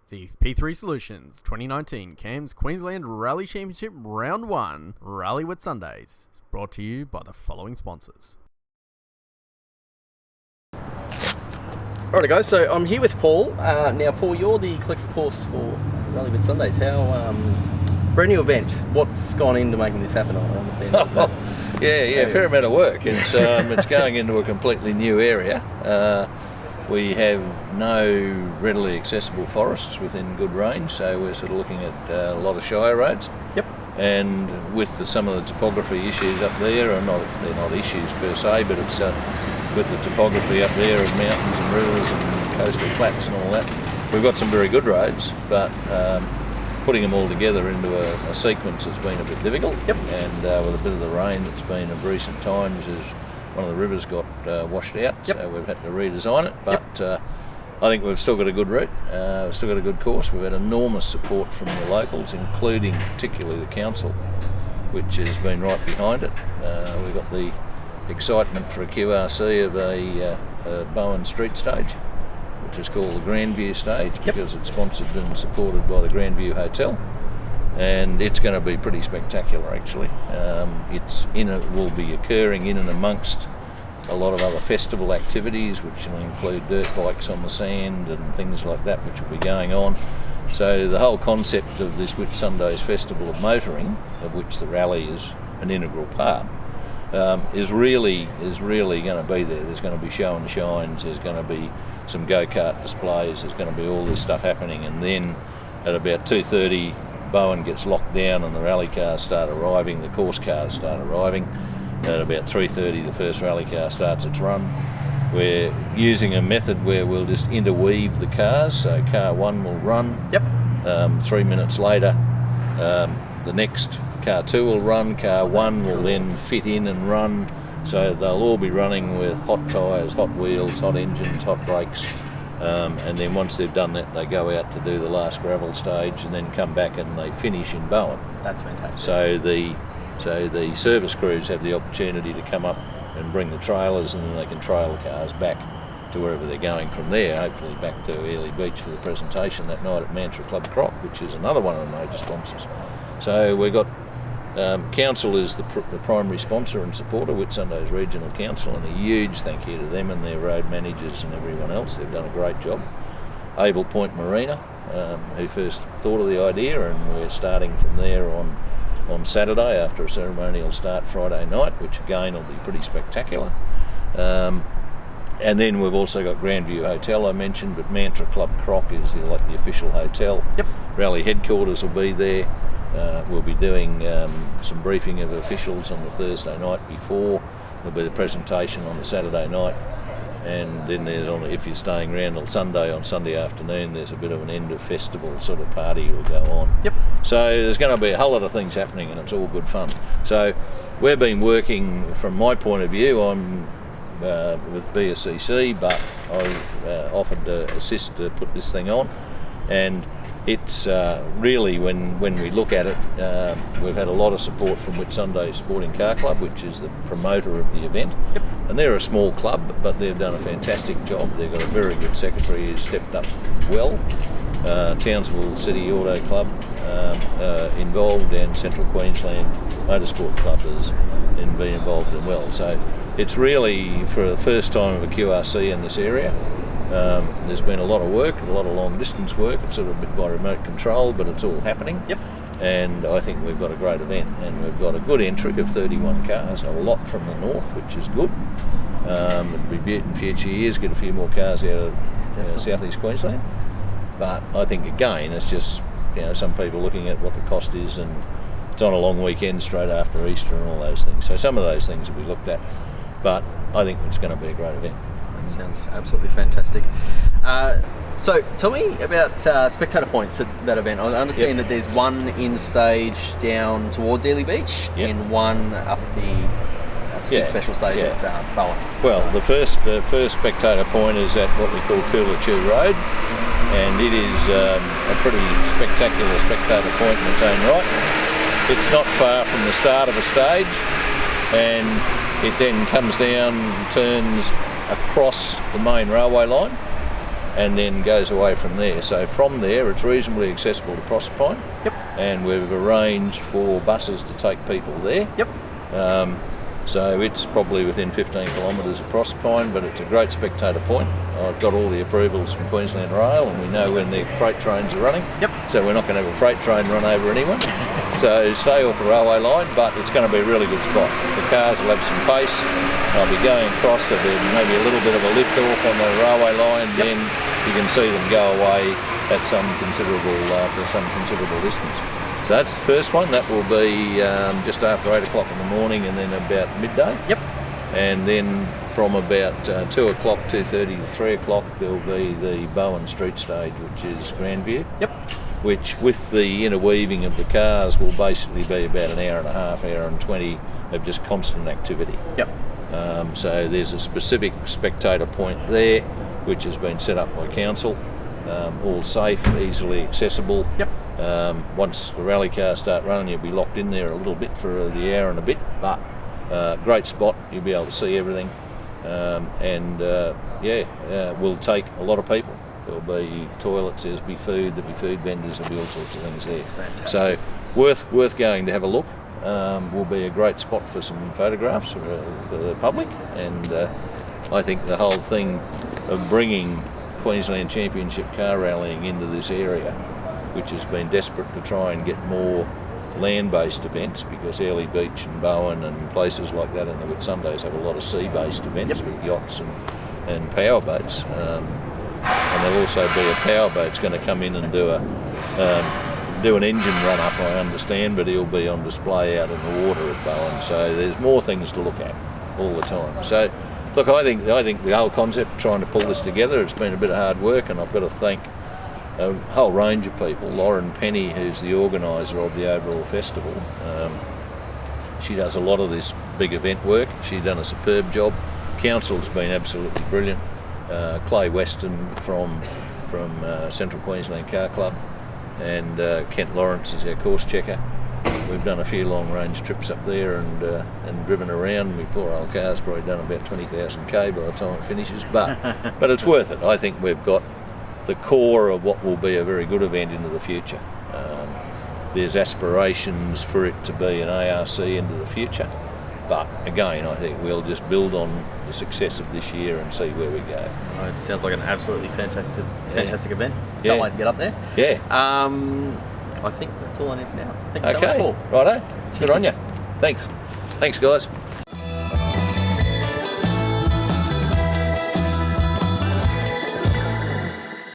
The P3 Solutions 2019 CAMS Queensland Rally Championship Round 1 Rally Whitsundays is brought to you by the following sponsors. Alright guys, so I'm here with Paul. Now Paul, you're the collective course for Rally Whitsundays. How, brand new event, what's gone into making this happen? I understand. Yeah, fair amount of work. It's going into a completely new area. We have no readily accessible forests within good range, so we're sort of looking at a lot of shire roads. Yep. And with some of the topography issues up there, they're not issues per se, but it's with the topography up there of mountains and rivers and coastal flats and all that, we've got some very good roads, but putting them all together into a sequence has been a bit difficult. Yep. And with a bit of the rain that's been of recent times, one of the rivers got washed out, yep. So we've had to redesign it. But I think we've still got a good route, we've still got a good course. We've had enormous support from the locals, including particularly the council, which has been right behind it. We've got the excitement for a QRC of a Bowen Street stage, which is called the Grandview stage, because it's sponsored and supported by the Grandview Hotel. And it's going to be pretty spectacular actually. It will be occurring in and amongst a lot of other festival activities, which will include dirt bikes on the sand and things like that, which will be going on. So the whole concept of this Whitsundays Festival of Motoring, of which the rally is an integral part, is really going to be there. There's going to be show and shines, there's going to be some go-kart displays, there's going to be all this stuff happening, and then at about 2:30 Bowen gets locked down and the rally cars start arriving, the course cars start arriving. At about 3:30 the first rally car starts its run. We're using a method where we'll just interweave the cars, so car 1 will run. Yep. 3 minutes later the next car 2 will run, car 1 will then fit in and run, so they'll all be running with hot tyres, hot wheels, hot engines, hot brakes. And then once they've done that, they go out to do the last gravel stage and then come back and they finish in Bowen. That's fantastic. So the service crews have the opportunity to come up and bring the trailers, and then they can trail the cars back to wherever they're going from there, hopefully back to Airlie Beach for the presentation that night at Mantra Club Croc, which is another one of the major sponsors. So we've got Council is the primary sponsor and supporter, Whitsundays Regional Council, and a huge thank you to them and their road managers and everyone else. They've done a great job. Able Point Marina, who first thought of the idea, and we're starting from there on Saturday after a ceremonial start Friday night, which again will be pretty spectacular. And then we've also got Grandview Hotel I mentioned, but Mantra Club Croc is the official hotel. Yep. Rally headquarters will be there. We'll be doing some briefing of officials on the Thursday night before. There'll be the presentation on the Saturday night, and then if you're staying around on Sunday afternoon, there's a bit of an end of festival sort of party will go on. Yep. So there's going to be a whole lot of things happening, and it's all good fun. So we've been working, from my point of view, I'm with BSCC, but I've offered to assist to put this thing on, and it's really, when we look at it, we've had a lot of support from Whitsundays Sporting Car Club, which is the promoter of the event. Yep. And they're a small club, but they've done a fantastic job. They've got a very good secretary who's stepped up well. Townsville City Auto Club involved, and Central Queensland Motorsport Club has been involved as well. So it's really, for the first time of a QRC in this area, there's been a lot of work, a lot of long distance work. It's sort of a bit by remote control, but it's all happening. Yep. And I think we've got a great event, and we've got a good entry of 31 cars, a lot from the north, which is good. It'll be good in future years, get a few more cars out of southeast Queensland. But I think again, it's just some people looking at what the cost is, and it's on a long weekend straight after Easter and all those things. So some of those things will be looked at, but I think it's going to be a great event. Sounds absolutely fantastic. So tell me about spectator points at that event. I understand that there's one in stage down towards Airlie Beach, and one up at the special stage at Bowen. Well, the first spectator point is at what we call Solutuons Road, and it is a pretty spectacular spectator point in its own right. It's not far from the start of a stage, and it then comes down, turns across the main railway line, and then goes away from there. So from there, it's reasonably accessible to Proserpine. Yep. And we've arranged for buses to take people there. Yep. So it's probably within 15 kilometres of Proserpine, but it's a great spectator point. I've got all the approvals from Queensland Rail, and we know when the freight trains are running. Yep. So we're not going to have a freight train run over anyone. So stay off the railway line, but it's going to be a really good spot. The cars will have some pace. I'll be going across. There'll be maybe a little bit of a lift off on the railway line. Yep. Then you can see them go away at some considerable distance. So that's the first one. That will be just after 8 o'clock in the morning, and then about midday. Yep. And then from about 2 o'clock, 2:30 to 3 o'clock, there'll be the Bowen Street stage, which is Grandview. Yep. Which, with the interweaving of the cars, will basically be about an hour and a half, hour and 20 of just constant activity. Yep. So there's a specific spectator point there, which has been set up by council, all safe, easily accessible. Yep. Once the rally cars start running, you'll be locked in there a little bit for the hour and a bit, but great spot, you'll be able to see everything, will take a lot of people. There'll be toilets, there'll be food vendors, there'll be all sorts of things there. That's fantastic. So worth going to have a look. Will be a great spot for some photographs for the public, and I think the whole thing of bringing Queensland Championship car rallying into this area, which has been desperate to try and get more land-based events, because Early Beach and Bowen and places like that in the Whitsundays have a lot of sea-based events. Yep. With yachts and power boats. And there'll also be a power boat's going to come in and do an engine run up, I understand, but he'll be on display out in the water at Bowen. So there's more things to look at all the time. So look, I think the whole concept, trying to pull this together, it's been a bit of hard work, and I've got to thank a whole range of people. Lauren Penny, who's the organiser of the overall festival, she does a lot of this big event work. She's done a superb job. Council's been absolutely brilliant. Clay Weston from Central Queensland Car Club, and Kent Lawrence is our course checker. We've done a few long range trips up there and driven around. My poor old car's probably done about 20,000 k by the time it finishes, but it's worth it. I think we've got the core of what will be a very good event into the future. There's aspirations for it to be an ARC into the future, but again, I think we'll just build on the success of this year and see where we go. Oh, it sounds like an absolutely fantastic event. Yeah. Can't wait to get up there. Yeah. I think that's all I need for now. Thank you so much, Paul. Righto. Good on Cheers. you. Thanks, guys.